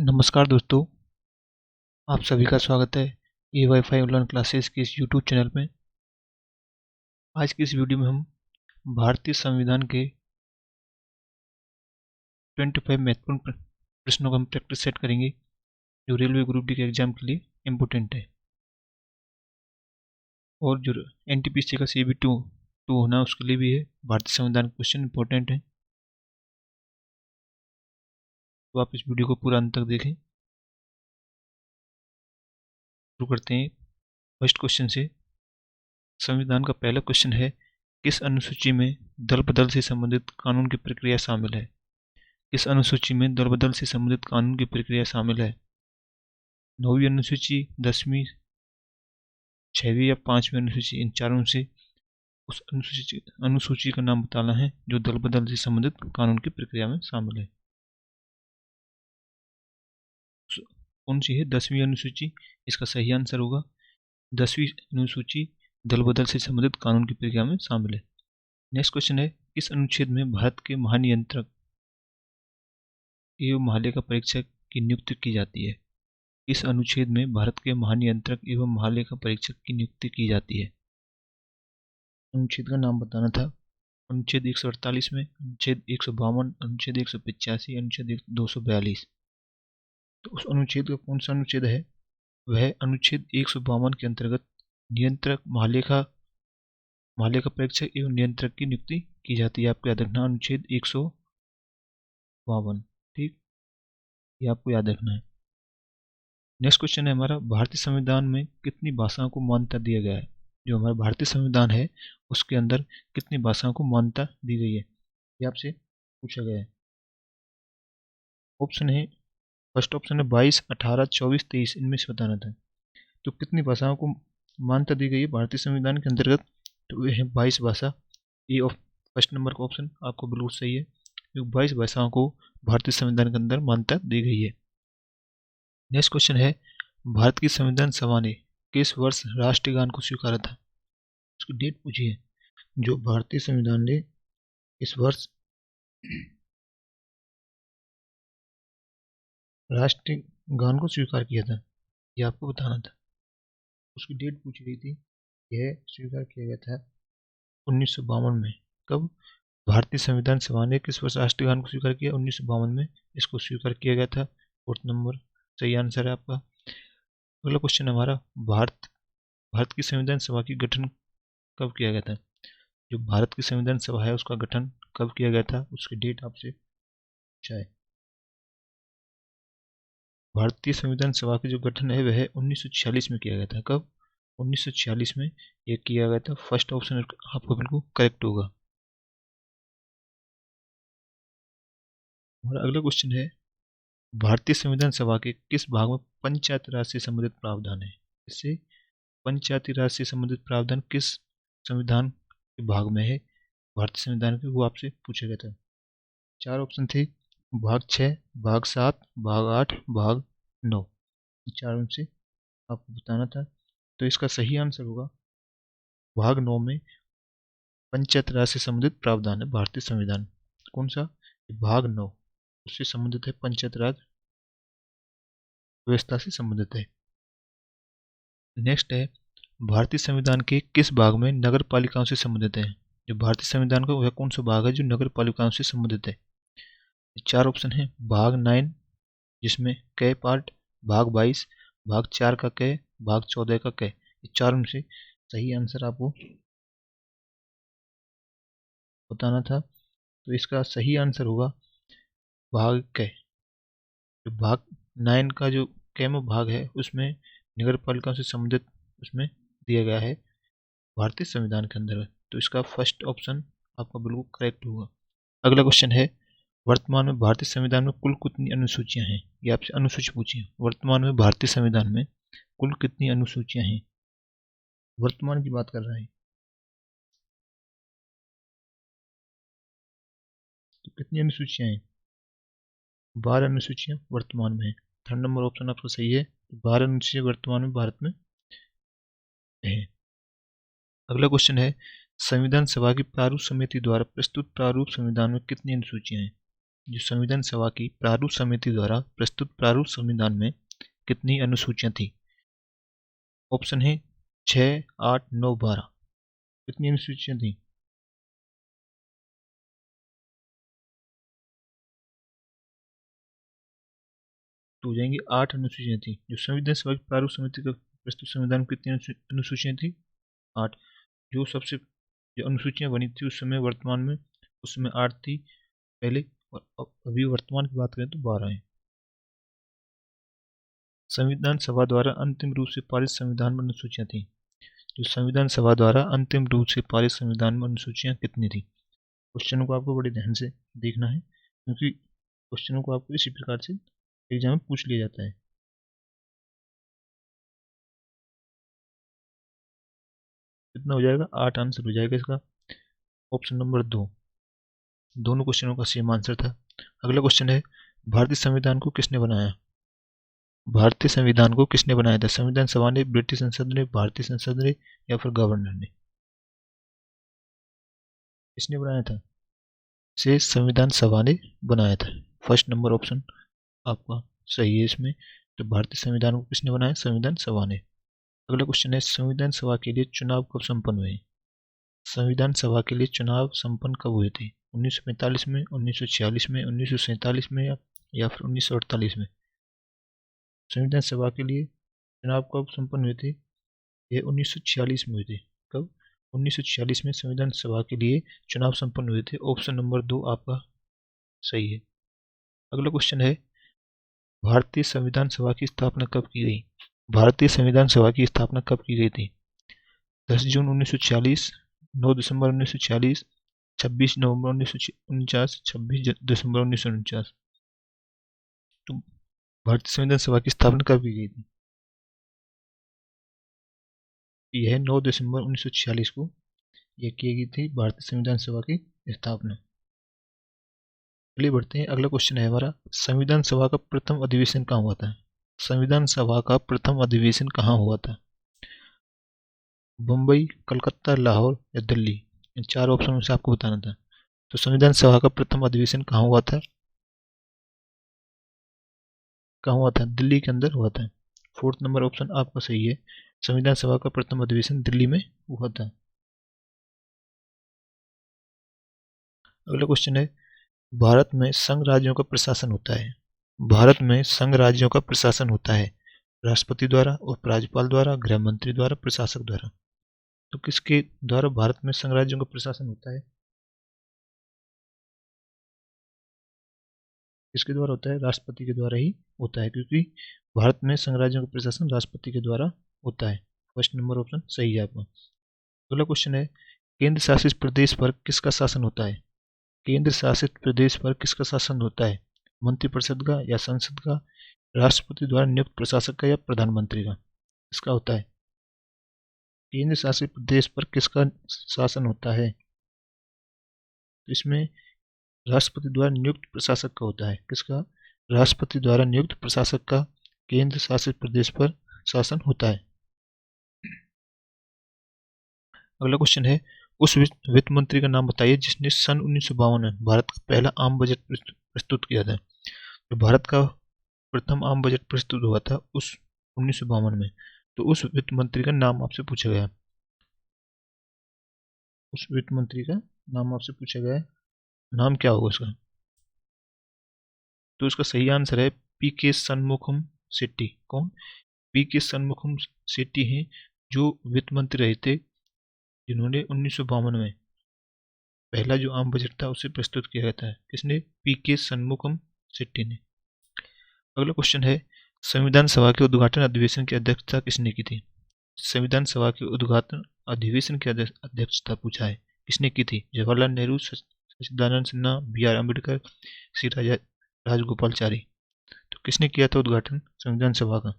नमस्कार दोस्तों, आप सभी का स्वागत है ए वाईफाई ऑनलाइन क्लासेस के इस यूट्यूब चैनल में। आज की इस वीडियो में हम भारतीय संविधान के 25 महत्वपूर्ण प्रश्नों का हम प्रैक्टिस सेट करेंगे जो रेलवे ग्रुप डी के एग्जाम के लिए इम्पोर्टेंट है और जो एनटीपीसी का CB2 होना उसके लिए भी है। भारतीय संविधान के क्वेश्चन इंपॉर्टेंट है, तो आप इस वीडियो को पूरा अंत तक देखें। शुरू करते हैं फर्स्ट क्वेश्चन से। संविधान का पहला क्वेश्चन है, किस अनुसूची में दल बदल से संबंधित कानून की प्रक्रिया शामिल है? इस अनुसूची में दल बदल से संबंधित कानून की प्रक्रिया शामिल है। 9वीं अनुसूची, 10वीं, 6वीं या 5वीं अनुसूची, इन चारों में से उस अनुसूची का नाम बताना है जो दल बदल से संबंधित कानून की प्रक्रिया में शामिल है। कौन सी है? 10वीं अनुसूची। इसका सही आंसर होगा 10वीं अनुसूची दल बदल से संबंधित कानून की प्रक्रिया में शामिल है। नेक्स्ट क्वेश्चन है, किस अनुच्छेद में भारत के महानियंत्रक एवं महालेखा परीक्षक की नियुक्ति की जाती है? इस अनुच्छेद में भारत के महानियंत्रक एवं महालेखा परीक्षक की नियुक्ति की जाती है। अनुच्छेद का नाम बताना था। अनुच्छेद 148 में, अनुच्छेद 152, अनुच्छेद 185, अनुच्छेद 242। तो उस अनुच्छेद का कौन सा अनुच्छेद है? वह अनुच्छेद 152 के अंतर्गत नियंत्रक महालेखा परीक्षक एवं नियंत्रक की नियुक्ति की जाती है। आपको याद रखना अनुच्छेद 152, ठीक, ये आपको याद रखना है। नेक्स्ट क्वेश्चन है हमारा, भारतीय संविधान में कितनी भाषाओं को मान्यता दिया गया है? जो हमारा भारतीय संविधान है उसके अंदर कितनी भाषाओं को मान्यता दी गई है, ये आपसे पूछा गया है। ऑप्शन है, फर्स्ट ऑप्शन है 22, 18, 24, 23, इनमें से बताना था। तो कितनी भाषाओं को मान्यता दी गई है भारतीय संविधान के अंतर्गत? तो वे है 22 भाषा। ये फर्स्ट नंबर का ऑप्शन आपको बिल्कुल सही है, क्योंकि 22 भाषाओं को भारतीय संविधान के अंदर मान्यता दी गई है। नेक्स्ट क्वेश्चन है, भारत की संविधान सभा ने किस वर्ष राष्ट्रीय गान को स्वीकारा था? उसकी डेट पूछी है। जो भारतीय संविधान ने इस वर्ष राष्ट्रीय गान को स्वीकार किया था, यह आपको बताना था। उसकी डेट पूछी गई थी। यह स्वीकार किया गया था 1952 में। कब? भारतीय संविधान सभा ने किस वर्ष राष्ट्रीय गान को स्वीकार किया? 1952 में इसको स्वीकार किया गया था। फोर्थ नंबर सही आंसर है आपका। अगला क्वेश्चन हमारा, भारत की संविधान सभा की गठन कब किया गया था? जो भारत की संविधान सभा है उसका गठन कब किया गया था, उसकी डेट आपसे पूछा है। भारतीय संविधान सभा की जो गठन है वह 1946 में किया गया था। कब? 1946 में यह किया गया था। फर्स्ट ऑप्शन आपका बिल्कुल करेक्ट होगा। हमारा अगला क्वेश्चन है, भारतीय संविधान सभा के किस भाग में पंचायत राज से संबंधित प्रावधान है? इससे पंचायती राज से संबंधित प्रावधान किस संविधान के भाग में है भारतीय संविधान के, वो आपसे पूछा गया था। चार ऑप्शन थे, भाग 6, भाग 7, भाग 8, भाग 9। चारों से आपको बताना था। तो इसका सही आंसर होगा भाग 9 में पंचायत राज से संबंधित प्रावधान है भारतीय संविधान। कौन सा? भाग 9 उससे संबंधित है, पंचायत राज व्यवस्था से संबंधित है। नेक्स्ट है, भारतीय संविधान के किस भाग में नगर पालिकाओं से संबंधित है? जो भारतीय संविधान का वह कौन सा भाग है जो नगर पालिकाओं से संबंधित है? चार ऑप्शन है, भाग 9 जिसमें क पार्ट, भाग 22, भाग 4 का क, भाग 14 का क। ये चारों में से सही आंसर आपको बताना था। तो इसका सही आंसर होगा भाग क। जो भाग 9 का जो कैमो भाग है उसमें नगर पालिका से संबंधित उसमें दिया गया है भारतीय संविधान के अंदर। तो इसका फर्स्ट ऑप्शन आपका बिल्कुल करेक्ट होगा। अगला क्वेश्चन है, वर्तमान में भारतीय संविधान में कुल कितनी अनुसूचियां हैं? ये आपसे अनुसूची पूछी है। वर्तमान में भारतीय संविधान में कुल कितनी अनुसूचियां हैं? वर्तमान की बात कर रहा है, तो कितनी अनुसूचियां हैं? 12 अनुसूचियां वर्तमान में है। थर्ड नंबर ऑप्शन आपका सही है, 12 अनुसूचियां वर्तमान में भारत में है। अगला क्वेश्चन है, संविधान सभा की प्रारूप समिति द्वारा प्रस्तुत प्रारूप संविधान में कितनी अनुसूचियां हैं? जो संविधान सभा की प्रारूप समिति द्वारा प्रस्तुत प्रारूप संविधान में कितनी अनुसूचियां थी? ऑप्शन है 6, 8, 9, 12। कितनी अनुसूचियां थी? तो हो जाएंगी 8 अनुसूचियां थी। जो संविधान सभा की प्रारूप समिति का प्रस्तुत संविधान में कितनी अनुसूचियां थी? 8। जो सबसे जो अनुसूचियां बनी थी उस समय वर्तमान में उस समय 8 थी पहले, और अभी वर्तमान की बात करें तो 12 है। संविधान सभा द्वारा अंतिम रूप से पारित संविधान में अनुसूचियां थी। जो संविधान सभा द्वारा अंतिम रूप से पारित संविधान में अनुसूचियां कितनी थी? क्वेश्चनों को आपको बड़े ध्यान से देखना है, क्योंकि क्वेश्चनों को आपको इसी प्रकार से एग्जाम में पूछ लिया जाता है। कितना हो जाएगा? 8 आंसर हो जाएगा इसका। Option number 2। दोनों क्वेश्चनों का सेम आंसर था। अगला क्वेश्चन है, भारतीय संविधान को किसने बनाया? भारतीय संविधान को किसने बनाया था? संविधान सभा ने, ब्रिटिश संसद ने, भारतीय संसद ने, या फिर गवर्नर ने? किसने बनाया था? इसे संविधान सभा ने बनाया था। फर्स्ट नंबर ऑप्शन आपका सही है इसमें। तो भारतीय संविधान को किसने बनाया? संविधान सभा ने। अगला क्वेश्चन है, संविधान सभा के लिए चुनाव कब संपन्न हुए? संविधान सभा के लिए चुनाव संपन्न कब हुए थे? 1945 में, 1946 में, 1947 में, या फिर 1948 में? संविधान सभा के लिए चुनाव कब संपन्न हुए थे? ये 1946 में हुए थे। कब? 1946 में संविधान सभा के लिए चुनाव संपन्न हुए थे। ऑप्शन नंबर 2 आपका सही है। अगला क्वेश्चन है, भारतीय संविधान सभा की स्थापना कब की गई? भारतीय संविधान सभा की स्थापना कब की गई थी? 10 जून 1946, 9 दिसंबर 1946, 26 नवंबर 1949, 26 दिसंबर 1949। तो भारतीय संविधान सभा की स्थापना कब की गई थी? यह 9 दिसंबर 1946 को यह की गई थी भारतीय संविधान सभा की स्थापना। चलिए बढ़ते हैं। अगला क्वेश्चन है हमारा, संविधान सभा का प्रथम अधिवेशन कहाँ हुआ था? संविधान सभा का प्रथम अधिवेशन कहाँ हुआ था? मुंबई, कलकत्ता, लाहौर या दिल्ली? इन 4 ऑप्शन में से आपको बताना था। तो संविधान सभा का प्रथम अधिवेशन कहाँ हुआ था? कहाँ हुआ था? दिल्ली के अंदर हुआ था। फोर्थ नंबर ऑप्शन आपका सही है। संविधान सभा का प्रथम अधिवेशन दिल्ली में हुआ था। अगला क्वेश्चन है, भारत में संघ राज्यों का प्रशासन होता है। भारत में संघ राज्यों का प्रशासन होता है राष्ट्रपति द्वारा, उपराज्यपाल द्वारा, गृह मंत्री द्वारा, प्रशासक द्वारा। तो किसके द्वारा भारत में संघ राज्यों का प्रशासन होता है? किसके द्वारा होता है? राष्ट्रपति के द्वारा ही होता है, क्योंकि भारत में संघ राज्यों का प्रशासन राष्ट्रपति के द्वारा होता है। फर्स्ट नंबर ऑप्शन सही है आपका। अगला क्वेश्चन है, केंद्र शासित प्रदेश पर किसका शासन होता है? केंद्र शासित प्रदेश पर किसका शासन होता है? मंत्रिपरिषद का या संसद का, राष्ट्रपति द्वारा नियुक्त प्रशासक का, या प्रधानमंत्री का? किसका होता है? केंद्र शासित प्रदेश पर किसका शासन होता है? इसमें राष्ट्रपति द्वारा नियुक्त प्रशासक का होता है। किसका? राष्ट्रपति द्वारा नियुक्त प्रशासक का केंद्र शासित प्रदेश पर शासन होता है। अगला क्वेश्चन है, उस वित्त मंत्री का नाम बताइए जिसने सन 1952 में भारत का पहला आम बजट प्रस्तुत किया था। तो भारत का प्रथम आम बजट प्रस्तुत हुआ था उस 1952 में। तो उस वित्त मंत्री का नाम आपसे पूछा गया। उस वित्त मंत्री का नाम आपसे पूछा गया है, नाम क्या होगा उसका? तो इसका सही आंसर है पी.के. शनमुखम शेट्टी। कौन? पी.के. शनमुखम शेट्टी हैं, जो वित्त मंत्री रहे थे, जिन्होंने 1952 में पहला जो आम बजट था उसे प्रस्तुत किया गया था। किसने? पी.के. शनमुखम शेट्टी ने। अगला क्वेश्चन है, संविधान सभा के उद्घाटन अधिवेशन की अध्यक्षता किसने की थी? संविधान सभा के उद्घाटन अधिवेशन की अध्यक्षता पूछा है, किसने की थी? जवाहरलाल नेहरू, सच्चिदानंद सिन्हा, बी.आर. अम्बेडकर, श्री राजगोपालाचारी। तो किसने किया था उद्घाटन संविधान सभा का?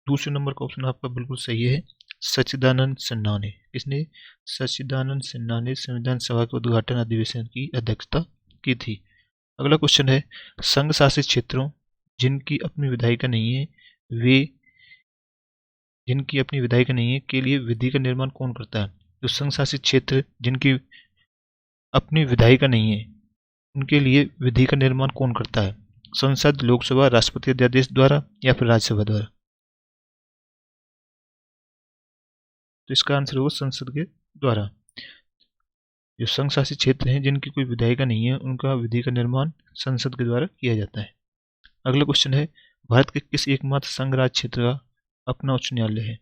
दूसरे नंबर का ऑप्शन आपका बिल्कुल सही है, सच्चिदानंद सिन्हा ने। किसने? सच्चिदानंद सिन्हा ने संविधान सभा के उद्घाटन अधिवेशन की अध्यक्षता की थी। अगला क्वेश्चन है, संघ शासित क्षेत्रों जिनकी अपनी विधायिका नहीं है वे जिनकी अपनी विधायिका नहीं है के लिए विधि का निर्माण कौन करता है? जो संघ शासित क्षेत्र जिनकी अपनी विधायिका नहीं है, उनके लिए विधि का निर्माण कौन करता है? संसद, लोकसभा, राष्ट्रपति अध्यादेश द्वारा या फिर राज्यसभा द्वारा? तो इसका आंसर होगा संसद के द्वारा। जो संघ शासित क्षेत्र हैं जिनकी कोई विधायिका नहीं है, उनका विधि का निर्माण संसद के द्वारा किया जाता है। अगला क्वेश्चन है, भारत के किस एकमात्र संघ राज्य क्षेत्र का अपना उच्च न्यायालय है?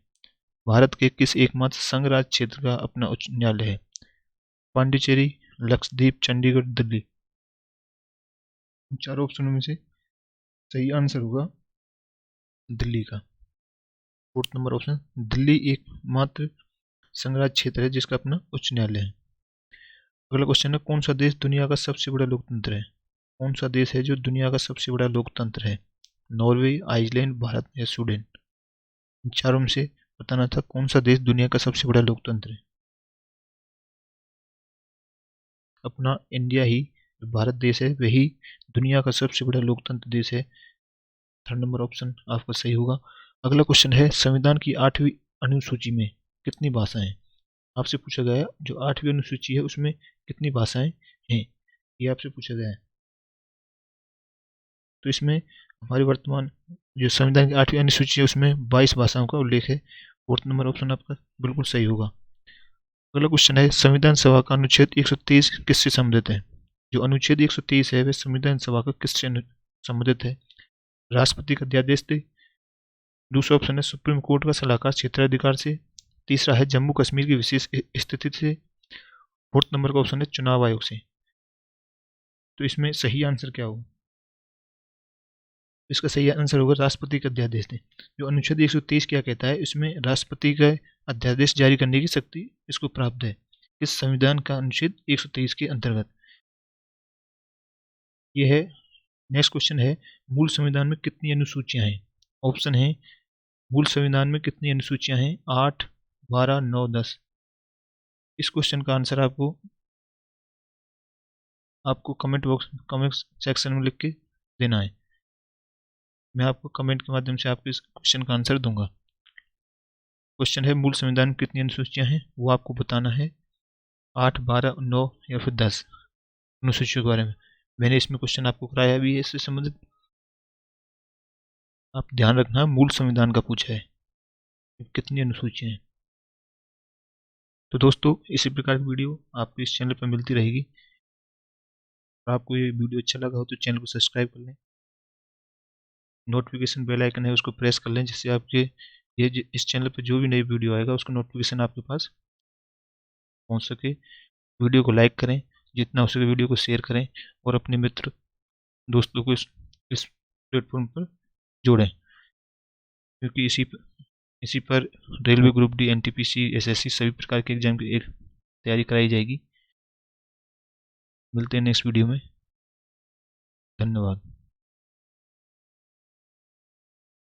भारत के किस एकमात्र संघ राज्य क्षेत्र का अपना उच्च न्यायालय है? पांडिचेरी, लक्षद्वीप, चंडीगढ़, दिल्ली। चारों ऑप्शनों में से सही आंसर होगा दिल्ली का। 4th नंबर ऑप्शन, दिल्ली एकमात्र संघ राज्य क्षेत्र है जिसका अपना उच्च न्यायालय है। अगला क्वेश्चन है, कौन सा देश दुनिया का सबसे बड़ा लोकतंत्र है? कौन सा देश है जो दुनिया का सबसे बड़ा लोकतंत्र है? नॉर्वे, आइसलैंड, भारत या स्वीडन? चारों में से बताना था कौन सा देश दुनिया का सबसे बड़ा लोकतंत्र है। अपना इंडिया ही, भारत देश है, वही दुनिया का सबसे बड़ा लोकतंत्र देश है। 3rd नंबर ऑप्शन आपका सही होगा। अगला क्वेश्चन है, संविधान की 8वीं अनुसूची में कितनी भाषाएं? आपसे पूछा गया है जो 8वीं अनुसूची है उसमें कितनी भाषाएं हैं, ये आपसे पूछा गया है। तो इसमें हमारी वर्तमान जो संविधान की 8वीं अनुसूची है उसमें 22 भाषाओं का उल्लेख है। 4th नंबर ऑप्शन आपका बिल्कुल सही होगा। अगला क्वेश्चन है, संविधान सभा का अनुच्छेद 123 किससे संबंधित है? जो अनुच्छेद 123 है वह संविधान सभा का किससे संबंधित है? राष्ट्रपति का अध्यादेश से, दूसरा ऑप्शन है सुप्रीम कोर्ट का सलाहकार क्षेत्राधिकार से, तीसरा है जम्मू कश्मीर की विशेष स्थिति से, 4th नंबर का ऑप्शन है चुनाव आयोग से। तो इसमें सही आंसर क्या होगा? इसका सही आंसर होगा राष्ट्रपति का अध्यादेश से। जो अनुच्छेद 123 क्या कहता है, इसमें राष्ट्रपति का अध्यादेश जारी करने की शक्ति इसको प्राप्त है। इस संविधान का अनुच्छेद 123 के अंतर्गत ये है। नेक्स्ट क्वेश्चन है, मूल संविधान में कितनी अनुसूचियां हैं? ऑप्शन है, मूल संविधान में कितनी अनुसूचियां हैं? 8, 12, 9, 10। इस क्वेश्चन का आंसर आपको कमेंट सेक्शन में लिख के देना है। मैं आपको कमेंट के माध्यम से आपके इस क्वेश्चन का आंसर दूंगा। क्वेश्चन है, मूल संविधान में कितनी अनुसूचियां हैं? वो आपको बताना है 8, 12, 9 या फिर 10 अनुसूचियों के बारे में। मैंने इसमें क्वेश्चन आपको कराया भी है इससे संबंधित। आप ध्यान रखना, मूल संविधान का पूछा है कितनी अनुसूचियां हैं। तो दोस्तों, इसी प्रकार की वीडियो आपको इस चैनल पर मिलती रहेगी। और आपको ये वीडियो अच्छा लगा हो तो चैनल को सब्सक्राइब कर लें, नोटिफिकेशन बेल आइकन है उसको प्रेस कर लें, जिससे आपके इस चैनल पर जो भी नई वीडियो आएगा उसका नोटिफिकेशन आपके पास पहुंच सके। वीडियो को लाइक करें, जितना हो सके वीडियो को शेयर करें और अपने मित्र दोस्तों को इस प्लेटफॉर्म पर जोड़ें, क्योंकि इसी पर railway group D, NTPC, SSC सभी प्रकार के एग्जाम की एक तैयारी कराई जाएगी। मिलते हैं नेक्स्ट वीडियो में। धन्यवाद।